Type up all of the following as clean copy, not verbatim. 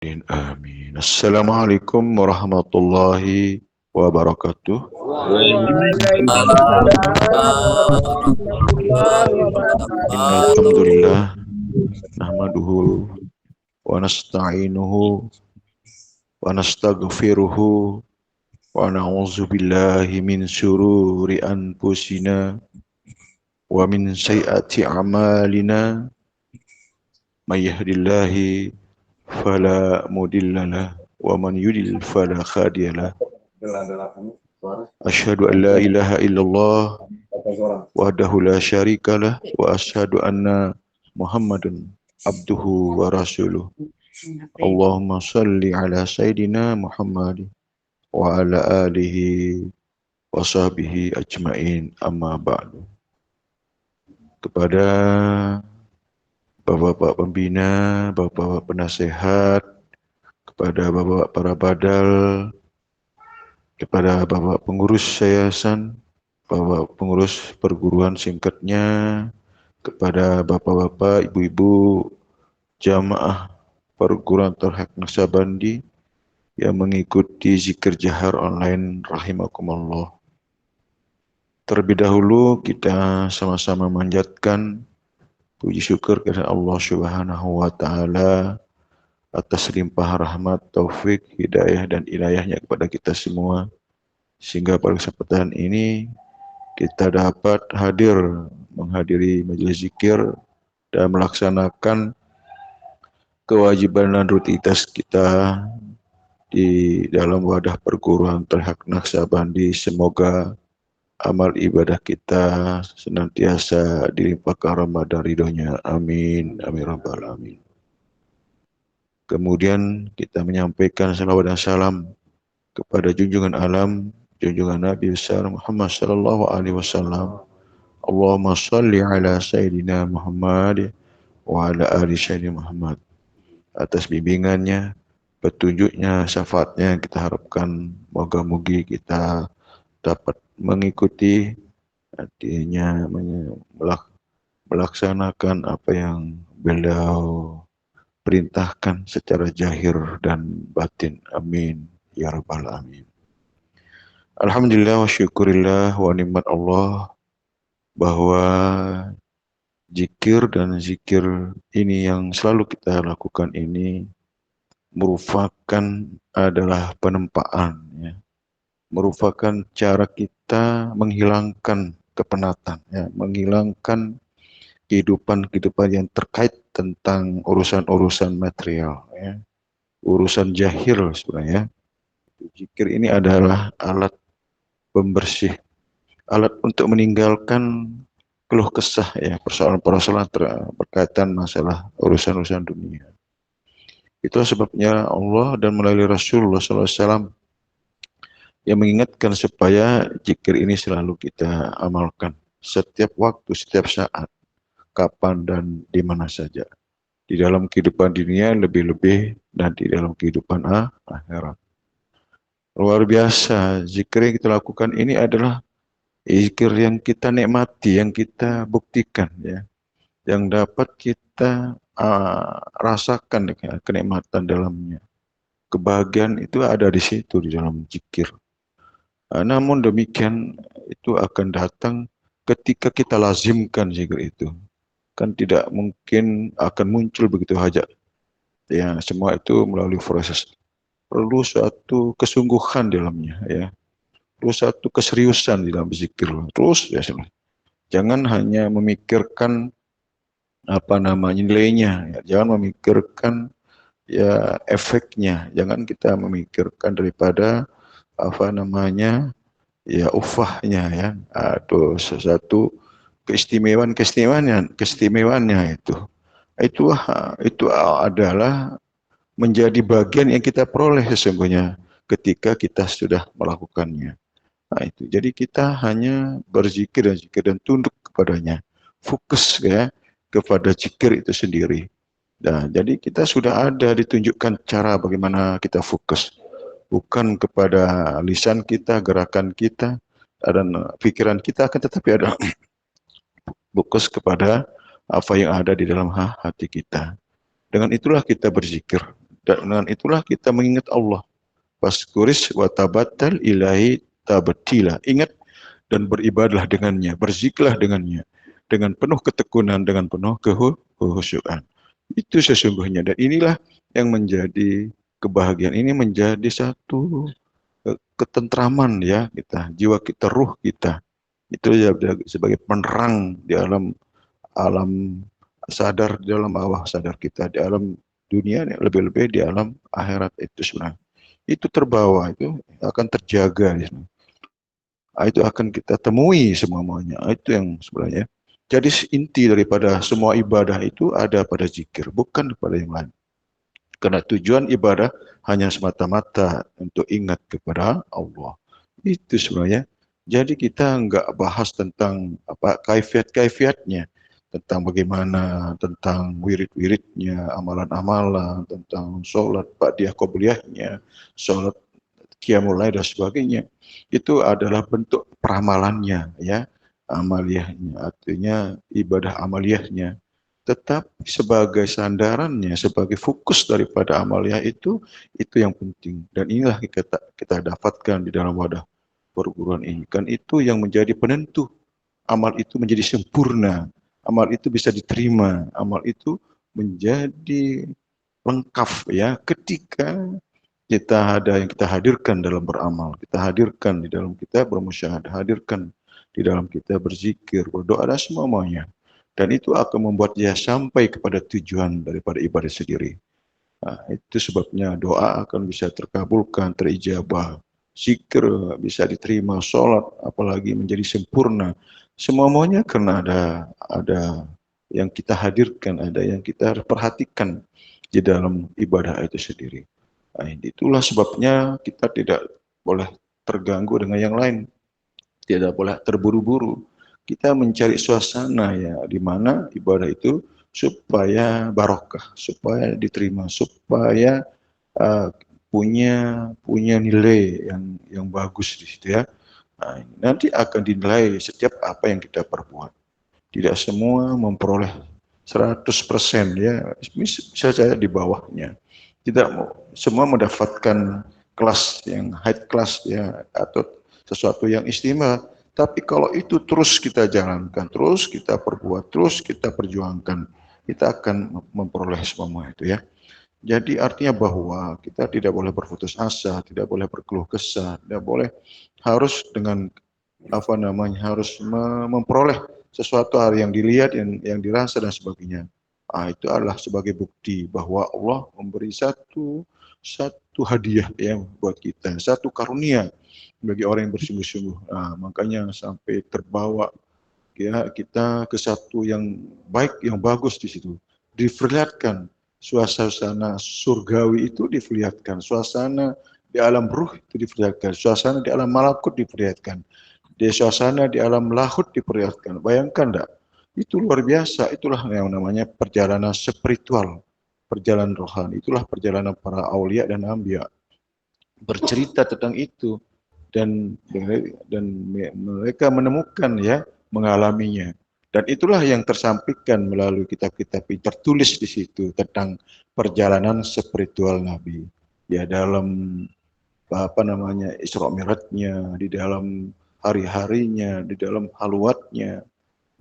Amin. Assalamualaikum warahmatullahi wabarakatuh. Innal hamdalillah nahmaduhu wa nasta'inuhu wa nastaghfiruhu wa na'udzu billahi min syururi anfusina wa min sayyiati a'malina may yahdihillahu fala mudhillalah wa man yudlil fala hadiyalah. Asyhadu an la ilaha illallah wahdahu la syarikalah wa asyhadu anna Muhammadan abduhu wa rasuluh. Allahumma salli ala sayyidina Muhammad wa ala alihi wa sahbihi ajmain, amma ba'du. Kepada Bapak-bapak pembina, Bapak-bapak penasehat, kepada Bapak para badal, kepada Bapak pengurus yayasan, Bapak pengurus perguruan singkatnya, kepada Bapak-bapak, Ibu-ibu jamaah perguruan Tauhid Naksabandi yang mengikuti zikir jahar online rahimakumullah. Terlebih dahulu kita sama-sama manjatkan puji syukur kepada Allah Subhanahu wa taala atas limpah rahmat, taufik, hidayah dan inayahnya kepada kita semua, sehingga pada kesempatan ini kita dapat menghadiri majelis zikir dan melaksanakan kewajiban dan rutinitas kita di dalam wadah perguruan Tauhid Naksabandi. Semoga amal ibadah kita senantiasa dilimpahkan rahmat dan ridhonya. Amin. Amin rabbal alamin. Kemudian kita menyampaikan salawat dan salam kepada junjungan alam, junjungan Nabi besar Muhammad sallallahu alaihi wasallam. Allahumma salli ala sayyidina Muhammad wa ala ali sayyidina Muhammad. Atas bimbingannya, petunjuknya, syafaatnya kita harapkan moga-mogi kita dapat mengikuti, artinya melaksanakan apa yang beliau perintahkan secara zahir dan batin. Amin ya rabbal alamin. Alhamdulillah wa syukurillah wa nikmat Allah bahwa zikir dan zikir ini yang selalu kita lakukan ini merupakan adalah penempaan, ya, merupakan cara kita menghilangkan kepenatan, ya, menghilangkan kehidupan-kehidupan yang terkait tentang urusan-urusan material, ya, urusan jahil sebenarnya. Zikir ini adalah alat pembersih, alat untuk meninggalkan keluh kesah, ya, persoalan-persoalan berkaitan masalah urusan-urusan dunia. Itulah sebabnya Allah dan melalui Rasulullah SAW yang mengingatkan supaya zikir ini selalu kita amalkan setiap waktu, setiap saat, kapan dan di mana saja. Di dalam kehidupan dunia lebih-lebih dan di dalam kehidupan akhirat. Luar biasa, zikir yang kita lakukan ini adalah zikir yang kita nikmati, yang kita buktikan, ya, yang dapat kita rasakan kenikmatan dalamnya. Kebahagiaan itu ada di situ di dalam zikir. Namun demikian itu akan datang ketika kita lazimkan zikir itu. Kan tidak mungkin akan muncul begitu saja. Ya, semua itu melalui proses. Perlu suatu kesungguhan di dalamnya, ya. Perlu suatu keseriusan di dalam zikir. Terus ya, jangan hanya memikirkan nilainya, ya. Jangan memikirkan ya efeknya. Jangan kita memikirkan daripada ya ufahnya, ya. Atau sesuatu keistimewaannya itu adalah menjadi bagian yang kita peroleh sesungguhnya ketika kita sudah melakukannya. Nah, itu. Jadi kita hanya berzikir dan tunduk kepadanya, fokus, ya, kepada zikir itu sendiri. Nah, jadi kita sudah ada ditunjukkan cara bagaimana kita fokus, bukan kepada lisan kita, gerakan kita, dan pikiran kita, akan tetapi ada fokus kepada apa yang ada di dalam hati kita. Dengan itulah kita berzikir. Dan dengan itulah kita mengingat Allah. Waskuris wa tabattal ilahi tabatila. Ingat dan beribadlah dengannya, berzikirlah dengannya, dengan penuh ketekunan, dengan penuh kehusyuan. Itu sesungguhnya, dan inilah yang menjadi kebahagiaan. Ini menjadi satu ketentraman ya kita, jiwa kita, ruh kita. Itu ya sebagai penerang di alam sadar, di dalam bawah sadar kita, di alam dunia, lebih-lebih di alam akhirat itu sebenarnya. Itu terbawa, itu akan terjaga. Ya. Itu akan kita temui semuanya. Itu yang sebenarnya. Jadi inti daripada semua ibadah itu ada pada zikir, bukan pada yang lain. Karena tujuan ibadah hanya semata-mata untuk ingat kepada Allah. Itu sebenarnya. Jadi kita nggak bahas tentang apa kaifiat-kaifiatnya, tentang bagaimana, tentang wirid-wiridnya, amalan-amalan, tentang sholat ba'diyah qobliyahnya, sholat qiyamul lail dan sebagainya. Itu adalah bentuk peramalannya ya, amaliyahnya, artinya ibadah amaliyahnya. Tetapi sebagai sandarannya, sebagai fokus daripada amaliyah itu yang penting. Dan inilah kita dapatkan di dalam wadah perguruan ini. Kan itu yang menjadi penentu. Amal itu menjadi sempurna. Amal itu bisa diterima. Amal itu menjadi lengkap ya ketika kita ada yang kita hadirkan dalam beramal, kita hadirkan di dalam kita bermusyahadah, hadirkan di dalam kita berzikir, berdoa dan semuanya. Dan itu akan membuat dia sampai kepada tujuan daripada ibadah sendiri. Nah, itu sebabnya doa akan bisa terkabulkan, terijabah, zikir bisa diterima, sholat apalagi menjadi sempurna. Semuanya karena ada yang kita hadirkan, ada yang kita perhatikan di dalam ibadah itu sendiri. Nah, itulah sebabnya kita tidak boleh terganggu dengan yang lain, tidak boleh terburu-buru. Kita mencari suasana ya di mana ibadah itu supaya barokah, supaya diterima, supaya uh, punya nilai yang bagus di situ ya. Nah, nanti akan dinilai setiap apa yang kita perbuat. Tidak semua memperoleh 100% ya, bisa saja di bawahnya. Tidak semua mendapatkan kelas yang high class ya atau sesuatu yang istimewa. Tapi kalau itu terus kita jalankan, terus kita perbuat, terus kita perjuangkan, kita akan memperoleh semua itu ya. Jadi artinya bahwa kita tidak boleh berputus asa, tidak boleh berkeluh kesah, tidak boleh harus dengan apa namanya harus memperoleh sesuatu hal yang dilihat, yang dirasa dan sebagainya. Itu adalah sebagai bukti bahwa Allah memberi satu hadiah ya buat kita, satu karunia bagi orang yang bersungguh-sungguh. Makanya sampai terbawa ya kita ke satu yang baik, yang bagus di situ. Diperlihatkan suasana surgawi itu diperlihatkan, suasana di alam ruh itu diperlihatkan, suasana di alam malakut diperlihatkan, di suasana di alam lahut diperlihatkan. Bayangkan enggak? Itu luar biasa. Itulah yang namanya perjalanan spiritual, perjalanan rohani. Itulah perjalanan para aulia dan ambia. Bercerita tentang itu dan mereka menemukan ya, mengalaminya. Dan itulah yang tersampaikan melalui kitab-kitab tertulis di situ tentang perjalanan spiritual Nabi. Ya dalam apa namanya Isra Mi'rajnya, di dalam hari-harinya, di dalam halwatnya,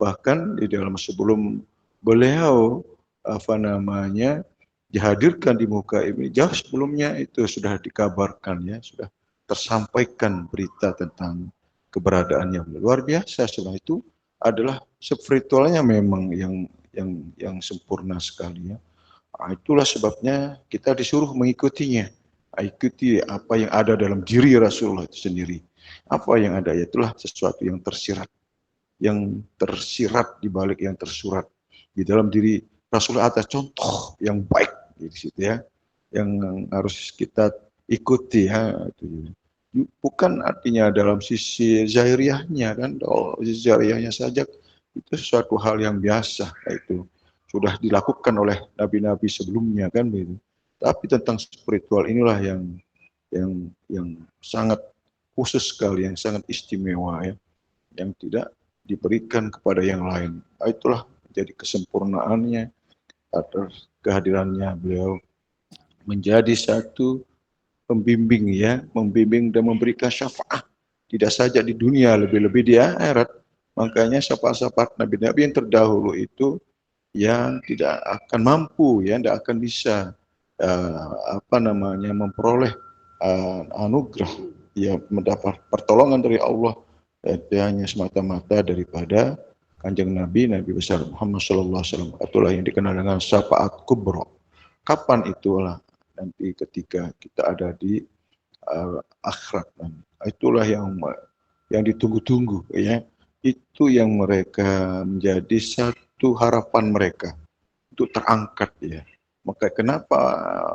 bahkan di dalam sebelum beliau apa namanya dihadirkan di muka ini, jauh sebelumnya itu sudah dikabarkan ya, sudah tersampaikan berita tentang keberadaannya. Luar biasa. Setelah itu adalah spiritualnya memang yang sempurna sekali ya. Itulah sebabnya kita disuruh mengikutinya. Ikuti apa yang ada dalam diri Rasulullah itu sendiri. Apa yang ada, itulah sesuatu yang tersirat di balik yang tersurat di dalam diri Rasulullah. Ada contoh yang baik di situ ya, yang harus kita ikuti ya. Itu bukan artinya dalam sisi zahiriahnya kan, sisi zahiriahnya saja itu sesuatu hal yang biasa, itu sudah dilakukan oleh nabi-nabi sebelumnya kan begitu. Tapi tentang spiritual inilah yang sangat khusus sekali, yang sangat istimewa ya, yang tidak diberikan kepada yang lain. Itulah jadi kesempurnaannya atas kehadirannya beliau menjadi satu pembimbing ya, membimbing dan memberikan syafaat tidak saja di dunia, lebih-lebih di akhirat. Makanya syafaat-syafaat nabi-nabi yang terdahulu itu yang tidak akan mampu, ya, tidak akan bisa memperoleh anugerah, ya, mendapat pertolongan dari Allah, hanya semata-mata daripada kanjeng Nabi besar Muhammad Sallallahu Alaihi Wasallam. Itulah yang dikenal dengan syafaat kubro. Kapan itulah nanti ketika kita ada di akhirat. Itulah yang ditunggu-tunggu, ya. Itu yang mereka menjadi satu harapan mereka untuk terangkat, ya. Maka kenapa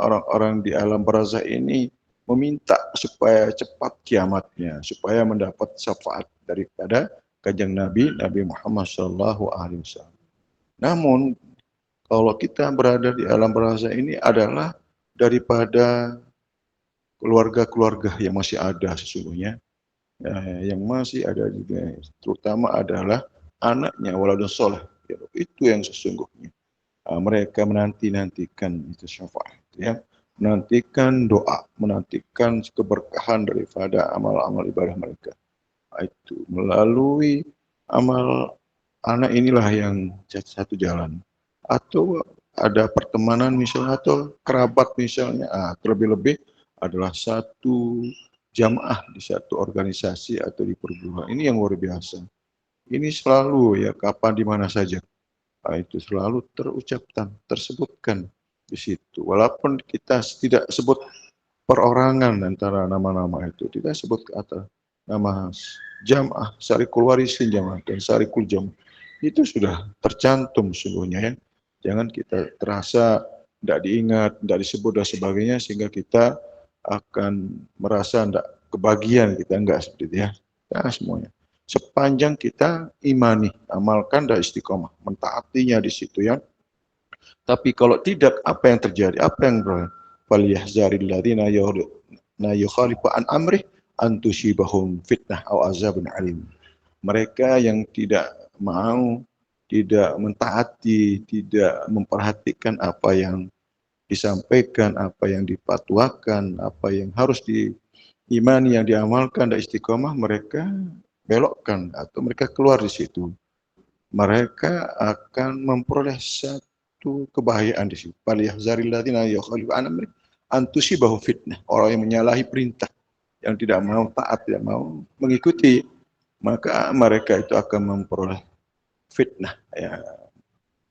orang-orang di alam barzah ini meminta supaya cepat kiamatnya, supaya mendapat syafaat daripada kanjeng Nabi Muhammad Shallallahu Alaihi Wasallam. Namun kalau kita berada di alam barzah ini adalah daripada keluarga-keluarga yang masih ada sesungguhnya, yang masih ada juga, terutama adalah anaknya waladun soleh, itu yang sesungguhnya mereka menanti-nantikan itu syafaat, ya, menantikan doa, menantikan keberkahan daripada amal-amal ibadah mereka. Itu melalui amal anak inilah yang satu jalan, atau ada pertemanan misalnya, atau kerabat misalnya, terlebih-lebih adalah satu jamaah di satu organisasi atau di perguruan. Ini yang luar biasa. Ini selalu, ya, kapan di mana saja, itu selalu terucapkan, tersebutkan di situ. Walaupun kita tidak sebut perorangan antara nama-nama itu, tidak sebut kata nama jamaah, syarikul warisin jamaah dan syarikul jamaah, itu sudah tercantum sungguhnya, ya. Jangan kita terasa tidak diingat, tidak disebut dan sebagainya, sehingga kita akan merasa tidak kebagian, kita enggak seperti itu, ya. Nah, semuanya. Sepanjang kita imani, amalkan dan istiqomah, mentaatinya di situ, ya. Tapi kalau tidak, apa yang terjadi? Apa yang faliyahzaril ladzina yukhalifu an amrih an tusibahum fitnah aw azabun alim. Mereka yang tidak mau, tidak mentaati, tidak memperhatikan apa yang disampaikan, apa yang dipatuakan, apa yang harus diimani, yang diamalkan dan istiqomah, mereka belokkan atau mereka keluar di situ. Mereka akan memperoleh satu kebahayaan di situ. Faliyahzaril ladzina yukhalifu an amrih an tusibahum fitnah. Orang yang menyalahi perintah, yang tidak mau taat, tidak mau mengikuti, maka mereka itu akan memperoleh fitnah, ya,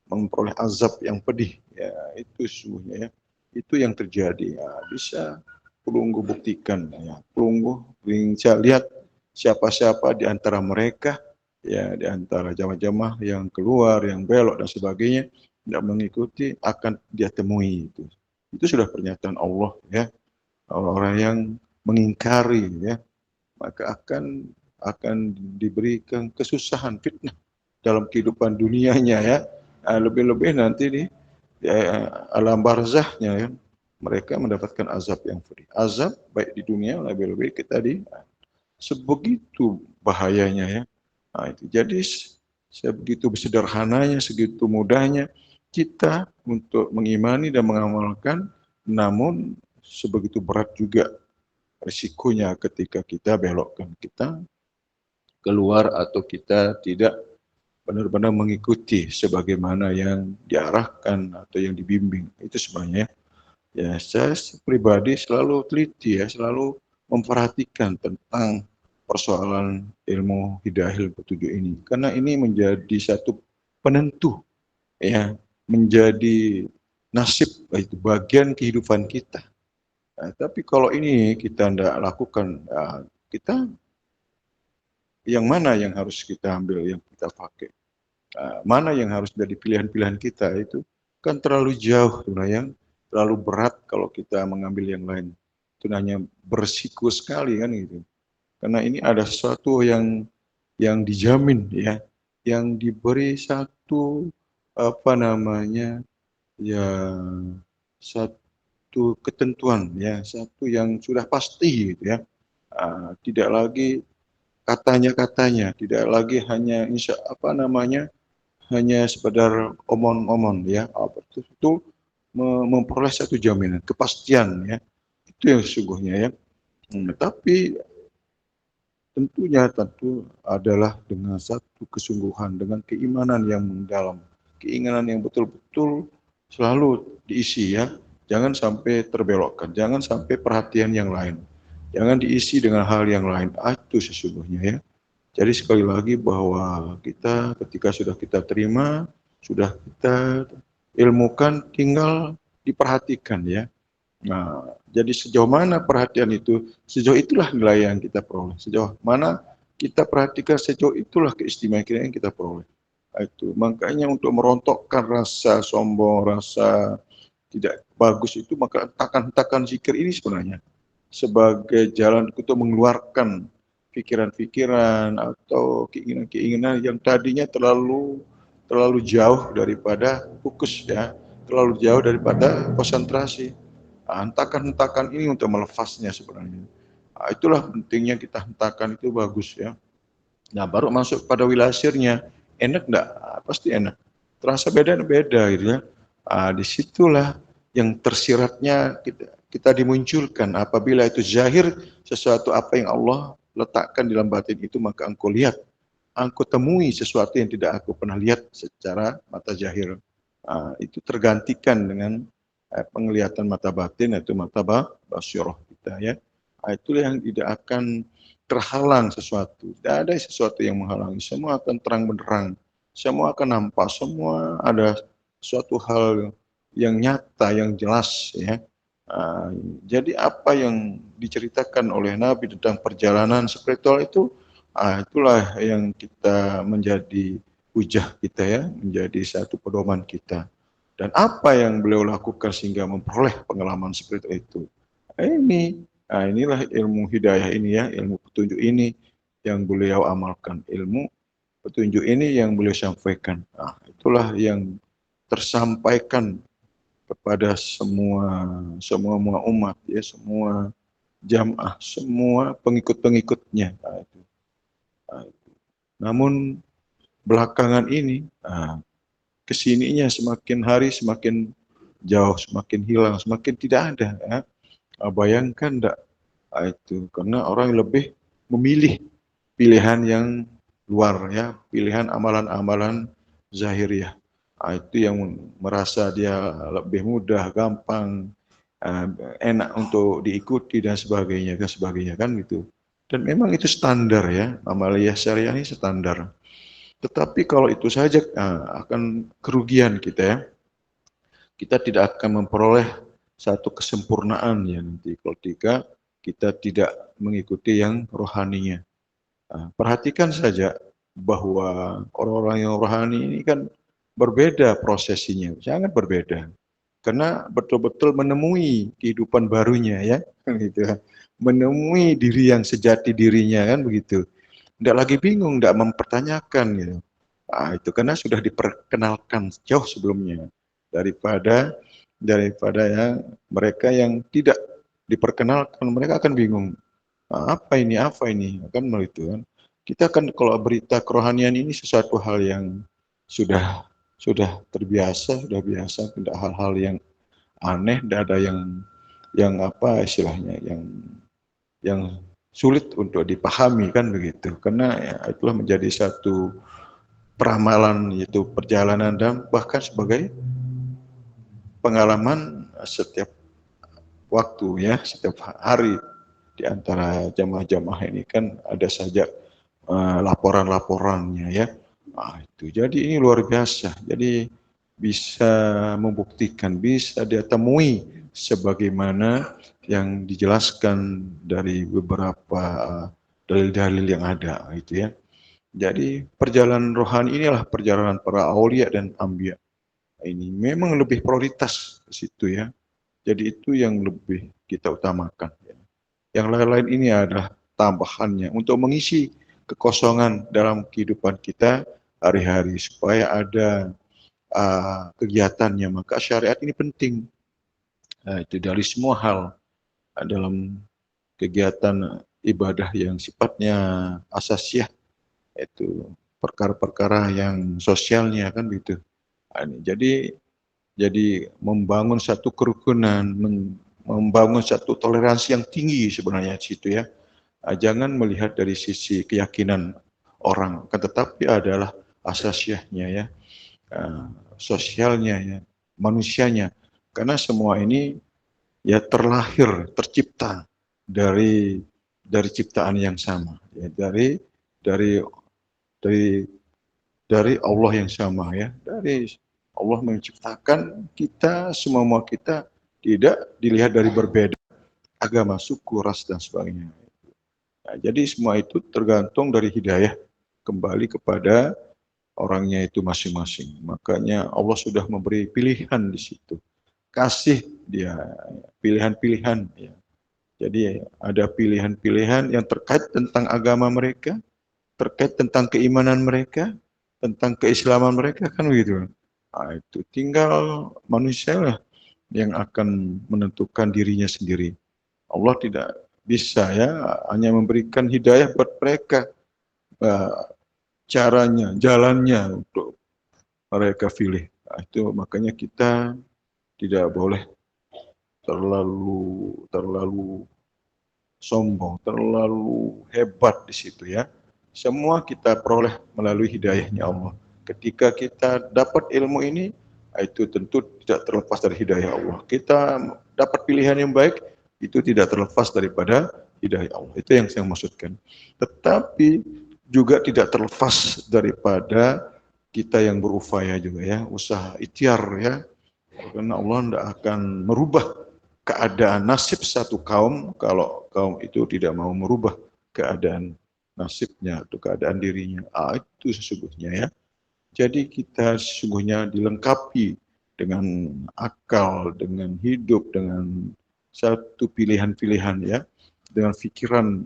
memperoleh azab yang pedih, ya. Itu sesungguhnya, ya, itu yang terjadi, ya. Bisa Pelunggu buktikan, ya. Pelunggu bisa lihat siapa-siapa di antara mereka, ya, di antara jamaah-jamaah yang keluar, yang belok dan sebagainya, tidak mengikuti, akan dia temui itu. Itu sudah pernyataan Allah, ya. Orang-orang yang mengingkari, ya, maka akan diberikan kesusahan, fitnah dalam kehidupan dunianya, ya. Lebih-lebih nanti di alam barzahnya, ya, mereka mendapatkan azab yang pedih. Azab baik di dunia, lebih-lebih kita di sebegitu bahayanya, ya. Itu. Jadi sebegitu sederhananya, segitu mudahnya kita untuk mengimani dan mengamalkan, namun sebegitu berat juga risikonya ketika kita belokkan, kita keluar, atau kita tidak benar-benar mengikuti sebagaimana yang diarahkan atau yang dibimbing. Itu sebenarnya, ya, saya pribadi selalu teliti, ya, selalu memperhatikan tentang persoalan ilmu hidayah petunjuk ini, karena ini menjadi satu penentu, ya, menjadi nasib, itu bagian kehidupan kita. Tapi kalau ini kita tidak lakukan, kita yang mana yang harus kita ambil, yang kita pakai, mana yang harus jadi pilihan-pilihan kita, itu kan terlalu jauh, yang terlalu berat kalau kita mengambil yang lain. Itu hanya berisiko sekali, kan, gitu. Karena ini ada sesuatu yang dijamin, ya, yang diberi satu ya, satu ketentuan, ya, satu yang sudah pasti, gitu, ya. Tidak lagi katanya-katanya, tidak lagi hanya hanya sekedar omong-omong, ya. Betul-betul memperoleh satu jaminan, kepastian ya. Itu yang sesungguhnya ya. Tapi tentu adalah dengan satu kesungguhan, dengan keimanan yang mendalam, keinginan yang betul-betul selalu diisi ya. Jangan sampai terbelokkan, jangan sampai perhatian yang lain. Jangan diisi dengan hal yang lain. Itu sesungguhnya ya. Jadi sekali lagi bahwa kita ketika sudah kita terima, sudah kita ilmukan, tinggal diperhatikan ya. Nah, jadi sejauh mana perhatian itu, sejauh itulah nilai yang kita peroleh. Sejauh mana kita perhatikan, sejauh itulah keistimewaan yang kita peroleh. Nah, itu makanya untuk merontokkan rasa sombong, rasa tidak bagus itu, maka hentakan-hentakan zikir ini sebenarnya sebagai jalan untuk mengeluarkan pikiran-pikiran atau keinginan-keinginan yang tadinya terlalu jauh daripada fokus ya, terlalu jauh daripada konsentrasi. Hentakan-hentakan ini untuk melepasnya sebenarnya. Itulah pentingnya kita hentakan, itu bagus ya. Nah, baru masuk pada wilayah sirnya. Enak enggak? Pasti enak. Terasa beda-beda gitu ya. Disitulah yang tersiratnya kita dimunculkan. Apabila itu zahir sesuatu apa yang Allah letakkan dalam batin itu, maka engkau lihat. Engkau temui sesuatu yang tidak aku pernah lihat secara mata zahir. Itu tergantikan dengan penglihatan mata batin, yaitu mata basyirah kita ya. Itu yang tidak akan terhalang sesuatu. Tidak ada sesuatu yang menghalangi. Semua akan terang benderang. Semua akan nampak. Semua ada suatu hal yang nyata, yang jelas ya. Jadi apa yang diceritakan oleh Nabi tentang perjalanan spiritual itu, itulah yang kita menjadi hujah kita ya, menjadi satu pedoman kita. Dan apa yang beliau lakukan sehingga memperoleh pengalaman spiritual itu. Inilah ilmu hidayah ini ya, ilmu petunjuk ini yang beliau amalkan, ilmu petunjuk ini yang beliau sampaikan. Itulah yang tersampaikan kepada semua umat ya, semua jamaah, semua pengikut-pengikutnya. Namun belakangan ini kesininya semakin hari semakin jauh, semakin hilang, semakin tidak ada. Ya. Bayangkan enggak itu, karena orang lebih memilih pilihan yang luar ya, pilihan amalan-amalan zahiriah. Itu yang merasa dia lebih mudah, gampang, uh, enak untuk diikuti dan sebagainya kan gitu. Dan memang itu standar ya, amaliyah syariah ini standar. Tetapi kalau itu saja akan kerugian kita ya. Kita tidak akan memperoleh satu kesempurnaan ya nanti ketika kita tidak mengikuti yang rohaninya. Perhatikan saja bahwa orang-orang yang rohani ini kan berbeda prosesinya, sangat berbeda. Karena betul-betul menemui kehidupan barunya ya, gitu. Menemui diri yang sejati dirinya kan begitu. Tidak lagi bingung, tidak mempertanyakan gitu. Itu karena sudah diperkenalkan jauh sebelumnya daripada yang mereka yang tidak diperkenalkan, mereka akan bingung. Apa ini kan begitu kan. Kita kan kalau berita kerohanian ini sesuatu hal yang sudah terbiasa, sudah biasa, tidak hal-hal yang aneh, tidak ada yang apa istilahnya yang sulit untuk dipahami kan begitu. Karena ya, itulah menjadi satu peramalan, yaitu perjalanan dan bahkan sebagai pengalaman setiap waktu ya, setiap hari di antara jamaah-jamaah ini kan ada saja laporan-laporannya ya. Itu jadi ini luar biasa. Jadi bisa membuktikan, bisa dia temui sebagaimana yang dijelaskan dari beberapa dalil-dalil yang ada itu ya. Jadi perjalanan rohani inilah perjalanan para aulia dan ambia. Ini memang lebih prioritas ke situ ya. Jadi itu yang lebih kita utamakan. Ya. Yang lain-lain ini adalah tambahannya untuk mengisi kekosongan dalam kehidupan kita hari-hari supaya ada kegiatannya. Maka syariat ini penting. Itu dari semua hal dalam kegiatan ibadah yang sifatnya asasiah, itu perkara-perkara yang sosialnya kan begitu. Jadi Jadi membangun satu kerukunan, membangun satu toleransi yang tinggi sebenarnya di situ ya. Jangan melihat dari sisi keyakinan orang, kan tetapi adalah asasiahnya ya, sosialnya ya, manusianya. Karena semua ini ya terlahir, tercipta dari ciptaan yang sama, ya, dari dari dari Allah yang sama ya, dari Allah menciptakan kita, semua kita tidak dilihat dari berbeda agama, suku, ras dan sebagainya. Nah, jadi semua itu tergantung dari hidayah kembali kepada orangnya itu masing-masing. Makanya Allah sudah memberi pilihan di situ. Kasih dia pilihan-pilihan ya. Jadi ada pilihan-pilihan yang terkait tentang agama mereka, terkait tentang keimanan mereka, tentang keislaman mereka kan begitu. Nah, itu tinggal manusia lah yang akan menentukan dirinya sendiri. Allah tidak bisa ya hanya memberikan hidayah buat mereka, caranya, jalannya untuk mereka pilih. Nah, itu makanya kita tidak boleh terlalu sombong, terlalu hebat di situ ya. Semua kita peroleh melalui hidayahnya Allah. Ketika kita dapat ilmu ini, itu tentu tidak terlepas dari hidayah Allah. Kita dapat pilihan yang baik, itu tidak terlepas daripada hidayah Allah. Itu yang saya maksudkan. Tetapi juga tidak terlepas daripada kita yang berupaya juga ya, usaha ikhtiar ya. Karena Allah tidak akan merubah keadaan nasib satu kaum kalau kaum itu tidak mau merubah keadaan nasibnya atau keadaan dirinya. Itu sesungguhnya ya. Jadi kita sesungguhnya dilengkapi dengan akal, dengan hidup, dengan satu pilihan-pilihan ya, dengan pikiran.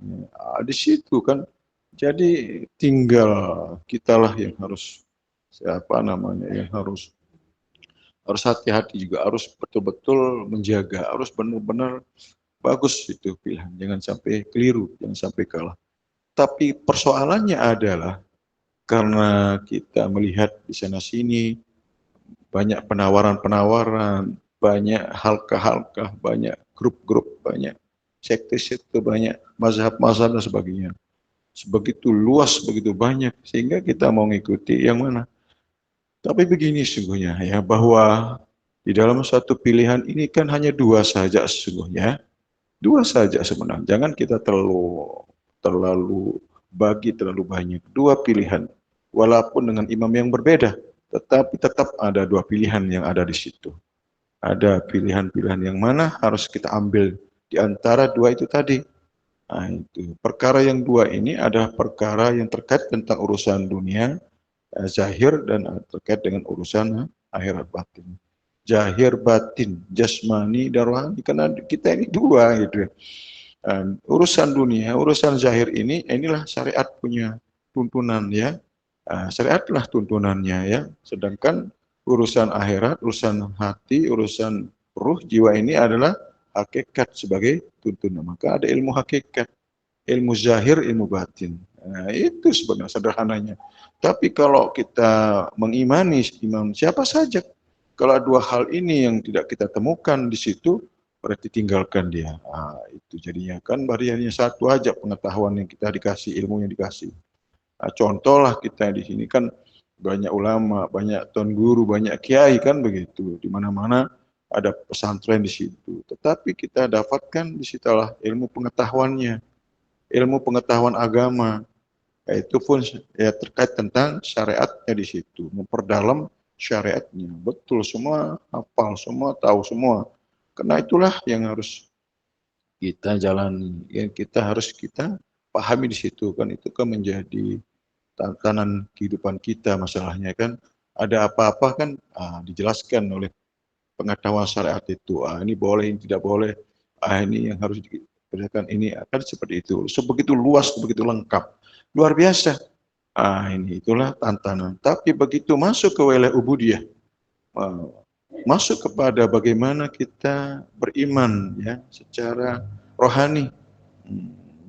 Di situ kan. Jadi tinggal kitalah yang harus siapa namanya yang harus hati-hati juga, harus betul-betul menjaga, harus benar-benar bagus itu pilihan, jangan sampai keliru, jangan sampai kalah. Tapi persoalannya adalah karena kita melihat di sana sini banyak penawaran-penawaran, banyak halkah-halkah, banyak grup-grup, banyak sekte-sekte, banyak mazhab-mazhab dan sebagainya. Sebegitu luas, begitu banyak, sehingga kita mau ngikuti yang mana. Tapi begini sesungguhnya ya, bahwa di dalam satu pilihan ini kan hanya dua saja sesungguhnya. Dua saja sebenarnya. Jangan kita terlalu bagi terlalu banyak. Dua pilihan. Walaupun dengan imam yang berbeda, tetapi tetap ada dua pilihan yang ada di situ. Ada pilihan-pilihan yang mana harus kita ambil di antara dua itu tadi. Nah, itu. Perkara yang dua ini adalah perkara yang terkait tentang urusan dunia, zahir dan terkait dengan urusan akhirat batin. Zahir batin, jasmani dan rohani, karena kita ini dua gitu ya. Urusan dunia, urusan zahir ini, inilah syariat punya tuntunan ya. Syariatlah tuntunannya ya. Sedangkan urusan akhirat, urusan hati, urusan ruh, jiwa ini adalah hakikat sebagai tuntunan. Maka ada ilmu hakikat, ilmu zahir, ilmu batin. Nah, itu sebenarnya sederhananya. Tapi kalau kita mengimani imam siapa saja, kalau dua hal ini yang tidak kita temukan di situ, berarti tinggalkan dia. Itu jadinya kan berarti hanya satu aja pengetahuan yang kita dikasih, ilmu yang dikasih. Contohlah kita di sini kan banyak ulama, banyak tuan guru, banyak kiai kan begitu. Di mana-mana ada pesantren di situ. Tetapi kita dapatkan di situlah ilmu pengetahuannya, ilmu pengetahuan agama. Itu pun ya terkait tentang syariatnya di situ, memperdalam syariatnya. Betul, semua hafal, semua tahu semua. Karena itulah yang harus kita jalani, yang kita pahami di situ kan, itu kan menjadi tatanan kehidupan kita masalahnya kan. Ada apa-apa kan dijelaskan oleh pengetahuan syariat itu. Ini boleh, ini tidak boleh. Ini yang harus dikerjakan, ini akan seperti itu. Sebegitu luas, begitu lengkap. Luar biasa. Ini itulah tantangan. Tapi begitu masuk ke wilayah ubudiyah, masuk kepada bagaimana kita beriman ya secara rohani,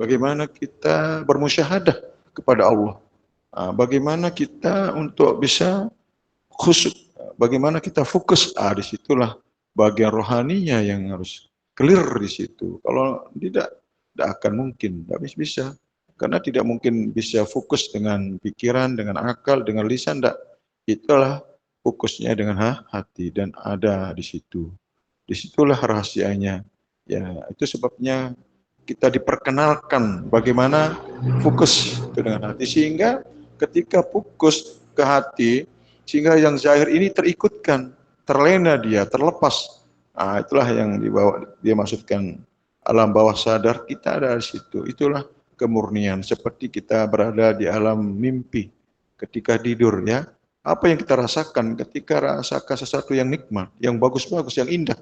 bagaimana kita bermusyahadah kepada Allah, bagaimana kita untuk bisa khusyuk, bagaimana kita fokus, disitulah bagian rohaninya yang harus clear di situ. Kalau tidak akan mungkin, tidak bisa. Karena tidak mungkin bisa fokus dengan pikiran, dengan akal, dengan lisan, tidak. Itulah fokusnya dengan hati dan ada di situ. Disitulah rahasianya. Ya, itu sebabnya kita diperkenalkan bagaimana fokus itu dengan hati, sehingga ketika fokus ke hati, sehingga yang zahir ini terikutkan, terlena dia, terlepas. Itulah yang dibawa dia maksudkan alam bawah sadar, kita ada di situ. Itulah kemurnian, seperti kita berada di alam mimpi ketika tidur ya. Apa yang kita rasakan ketika rasakan sesuatu yang nikmat, yang bagus-bagus, yang indah,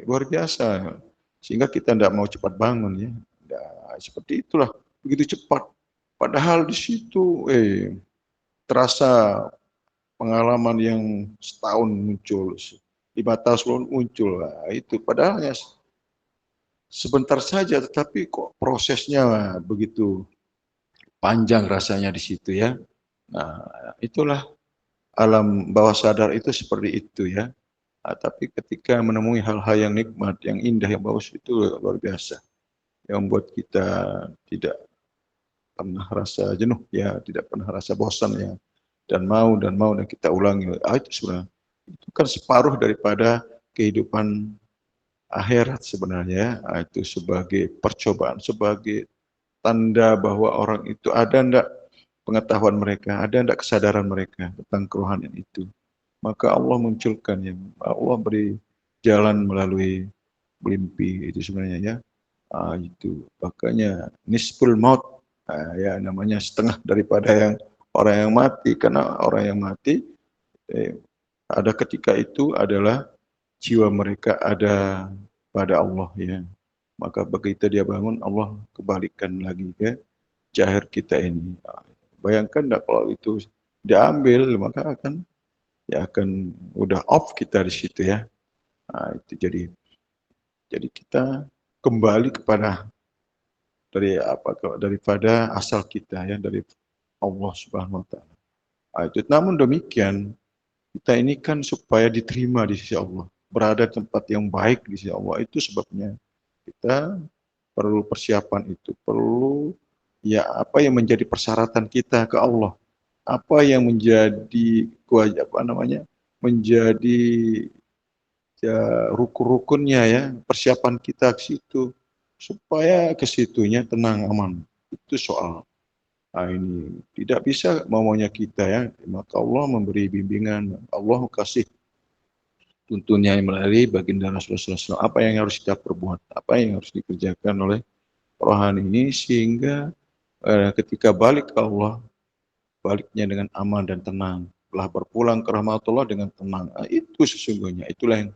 luar biasa. Sehingga kita tidak mau cepat bangun ya. Nah, seperti itulah, begitu cepat. Padahal di situ terasa pengalaman yang setahun muncul, 5 tahun muncul. Nah, itu padahal ya sebentar saja, tetapi kok prosesnya begitu panjang rasanya di situ ya. Nah, itulah alam bawah sadar itu seperti itu ya. Tapi ketika menemui hal-hal yang nikmat, yang indah, yang bagus, itu luar biasa. Yang membuat kita tidak pernah rasa jenuh ya, tidak pernah rasa bosan ya, dan kita ulangi. Itu sebenarnya itu kan separuh daripada kehidupan akhirat sebenarnya. Itu sebagai percobaan, sebagai tanda bahwa orang itu ada ndak pengetahuan mereka, ada ndak kesadaran mereka tentang kerohanian itu. Maka Allah munculkan, yang Allah beri jalan melalui mimpi itu sebenarnya ya. Itu makanya nisful maut, ya namanya setengah daripada yang orang yang mati, karena orang yang mati ada ketika itu adalah jiwa mereka ada pada Allah ya. Maka begitu dia bangun, Allah kembalikan lagi ke jahir kita ini. Bayangkan enggak kalau itu diambil, maka akan udah off kita di situ ya. Itu jadi kita kembali kepada daripada asal kita ya, dari Allah Subhanahu wa taala. Itu namun demikian, kita ini kan supaya diterima di sisi Allah, berada di tempat yang baik di sisi Allah. Itu sebabnya kita perlu persiapan itu, perlu ya apa yang menjadi persyaratan kita ke Allah, apa yang menjadi kewajiban menjadi ya rukun-rukunnya ya, persiapan kita ke situ supaya ke situnya tenang aman. Itu soal. Ini tidak bisa maunya kita ya, maka Allah memberi bimbingan, Allah kasih tuntunnya melalui baginda Rasulullah SAW, apa yang harus kita perbuat, apa yang harus dikerjakan oleh rohani ini, sehingga ketika balik ke Allah, baliknya dengan aman dan tenang, telah berpulang ke rahmatullah dengan tenang. Itu sesungguhnya, itulah yang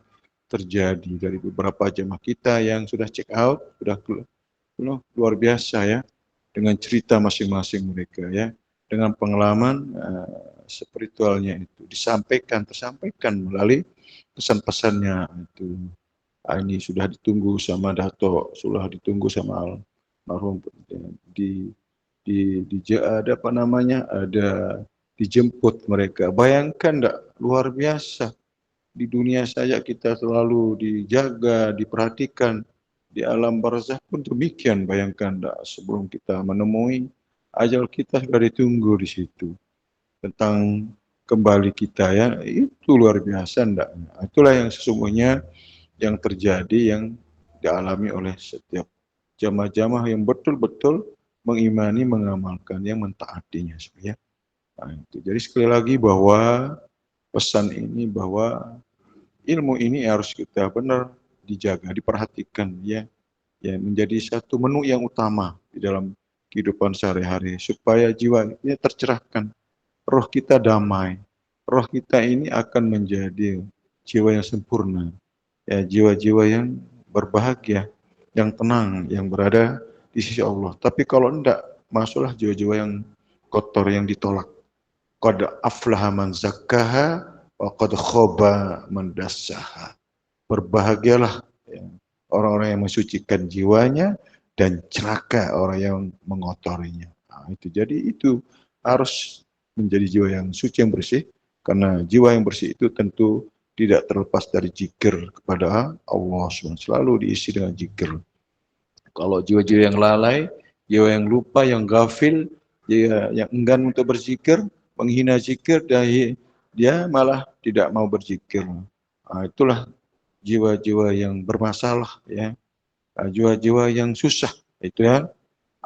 terjadi dari beberapa jemaah kita yang sudah check out, sudah luar biasa ya, dengan cerita masing-masing mereka ya, dengan pengalaman spiritualnya itu tersampaikan melalui pesan-pesannya itu. Ini sudah ditunggu sama Dato, sudah ditunggu sama almarhum ada apa namanya, ada dijemput mereka. Bayangkan enggak, luar biasa. Di dunia saja kita selalu dijaga, diperhatikan. Di alam barzakh pun demikian, bayangkan enggak, sebelum kita menemui ajal kita sudah ditunggu di situ. Tentang kembali kita ya, itu luar biasa enggak. Itulah yang sesungguhnya yang terjadi, yang dialami oleh setiap jamaah-jamaah yang betul-betul mengimani, mengamalkan, yang mentaatinya ya. Itu. Jadi sekali lagi bahwa pesan ini bahwa ilmu ini harus kita benar dijaga, diperhatikan ya, menjadi satu menu yang utama di dalam kehidupan sehari-hari supaya jiwa ini tercerahkan, roh kita damai, roh kita ini akan menjadi jiwa yang sempurna, ya jiwa-jiwa yang berbahagia, yang tenang, yang berada di sisi Allah. Tapi kalau enggak, masuklah jiwa-jiwa yang kotor, yang ditolak. Qad aflaha man zakkaha wa qad khaba man dassaha. Berbahagialah ya, orang-orang yang mensucikan jiwanya, dan celaka orang yang mengotorinya. Itu jadi itu harus menjadi jiwa yang suci, yang bersih, Karena jiwa yang bersih itu tentu tidak terlepas dari zikir kepada Allah SWT. Selalu diisi dengan zikir. Kalau jiwa-jiwa yang lalai, jiwa yang lupa, yang gafil, dia yang enggan untuk berzikir, menghina zikir, dia malah tidak mau berzikir. Itulah jiwa-jiwa yang bermasalah, ya. Jiwa-jiwa yang susah, itu ya.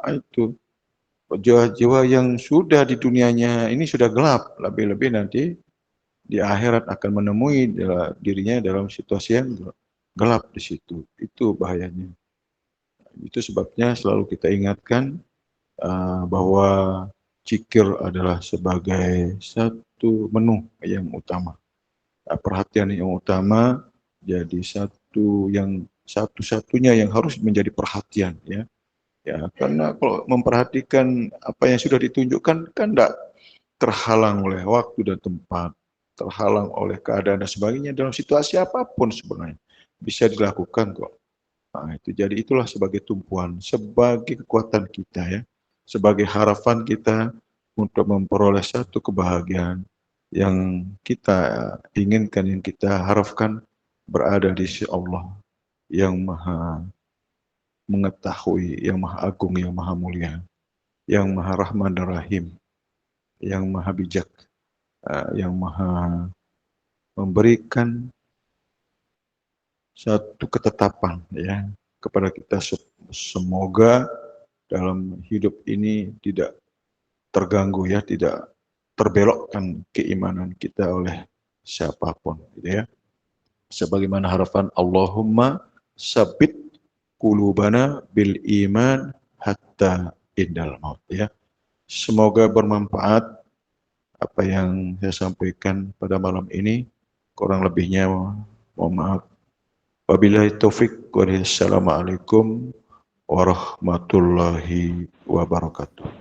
Itu jiwa-jiwa yang sudah di dunianya ini sudah gelap, lebih-lebih nanti di akhirat akan menemui dirinya dalam situasi yang gelap di situ. Itu bahayanya. Itu sebabnya selalu kita ingatkan bahwa zikir adalah sebagai satu menu yang utama. Perhatian yang utama jadi satu-satunya yang harus menjadi perhatian, ya. Ya, karena kalau memperhatikan apa yang sudah ditunjukkan kan tidak terhalang oleh waktu dan tempat, terhalang oleh keadaan dan sebagainya dalam situasi apapun sebenarnya bisa dilakukan kok. Nah, itu jadi itulah sebagai tumpuan, sebagai kekuatan kita, ya, sebagai harapan kita untuk memperoleh satu kebahagiaan yang kita inginkan, yang kita harapkan berada di sisi Allah yang Maha Mengetahui, yang Maha Agung, yang Maha Mulia, yang Maha Rahman dan Rahim, yang Maha Bijak, yang Maha memberikan satu ketetapan, ya, kepada kita. Semoga dalam hidup ini tidak terganggu, ya, tidak terbelokkan keimanan kita oleh siapapun, gitu ya. Sebagaimana harapan Allahumma sabit qulubana bil iman hatta indal maut, ya. Semoga bermanfaat apa yang saya sampaikan pada malam ini. Kurang lebihnya mohon maaf. Wabillahi taufik. Wassalamualaikum warahmatullahi wabarakatuh.